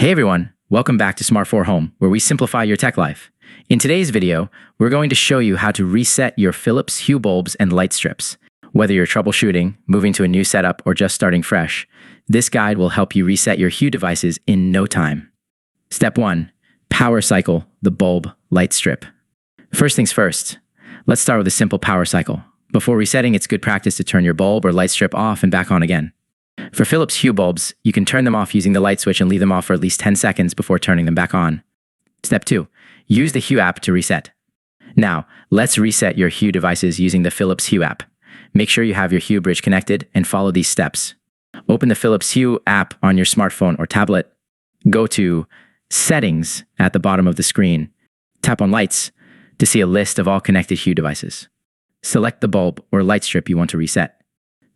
Hey everyone, welcome back to SmartHome, where we simplify your tech life. In today's video, we're going to show you how to reset your Philips Hue bulbs and light strips. Whether you're troubleshooting, moving to a new setup, or just starting fresh, this guide will help you reset your Hue devices in no time. Step 1. Power cycle the bulb light strip. First things first, let's start with a simple power cycle. Before resetting, it's good practice to turn your bulb or light strip off and back on again. For Philips Hue bulbs, you can turn them off using the light switch and leave them off for at least 10 seconds before turning them back on. Step 2. Use the Hue app to reset. Now, let's reset your Hue devices using the Philips Hue app. Make sure you have your Hue bridge connected and follow these steps. Open the Philips Hue app on your smartphone or tablet. Go to Settings at the bottom of the screen. Tap on Lights to see a list of all connected Hue devices. Select the bulb or light strip you want to reset.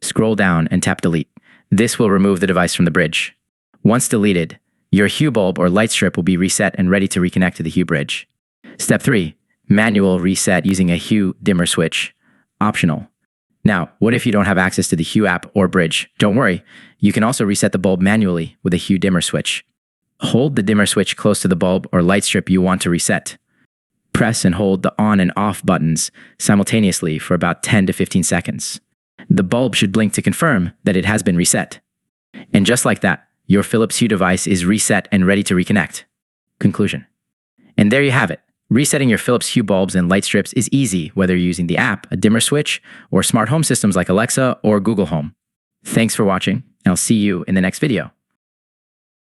Scroll down and tap Delete. This will remove the device from the bridge. Once deleted, your Hue bulb or light strip will be reset and ready to reconnect to the Hue bridge. Step 3. Manual reset using a Hue dimmer switch. Optional. Now, what if you don't have access to the Hue app or bridge? Don't worry, you can also reset the bulb manually with a Hue dimmer switch. Hold the dimmer switch close to the bulb or light strip you want to reset. Press and hold the on and off buttons simultaneously for about 10 to 15 seconds. The bulb should blink to confirm that it has been reset. And just like that, your Philips Hue device is reset and ready to reconnect. Conclusion. And there you have it. Resetting your Philips Hue bulbs and light strips is easy, whether you're using the app, a dimmer switch, or smart home systems like Alexa or Google Home. Thanks for watching, and I'll see you in the next video.